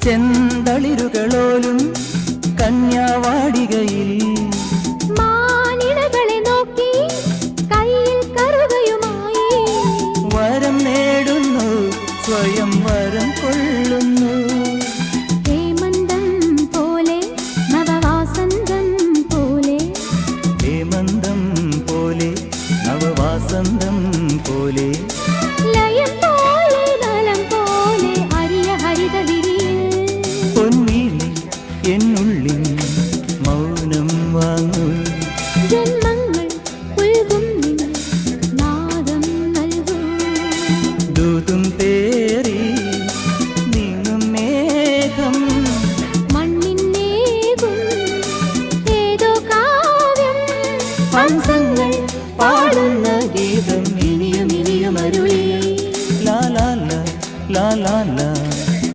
ചെന്തളിരുകളോലും കന്യാവാടികയിൽ മാനിടകളെ നോക്കി കയ്യിൽ കറുകയുമായി വരം നേടുന്നു സ്വയം വരം കൊള്ളുന്നു ഹേമന്തം പോലെ നവവാസന്തം പോലെ ഹേമന്തം പോലെ നവവാസന്തം പോലെ ലയം പോലെ നലം പോലെ അരിയ ഹരിത വിരിയിൽ പൊന്നീലി എന്നുള്ളിൽ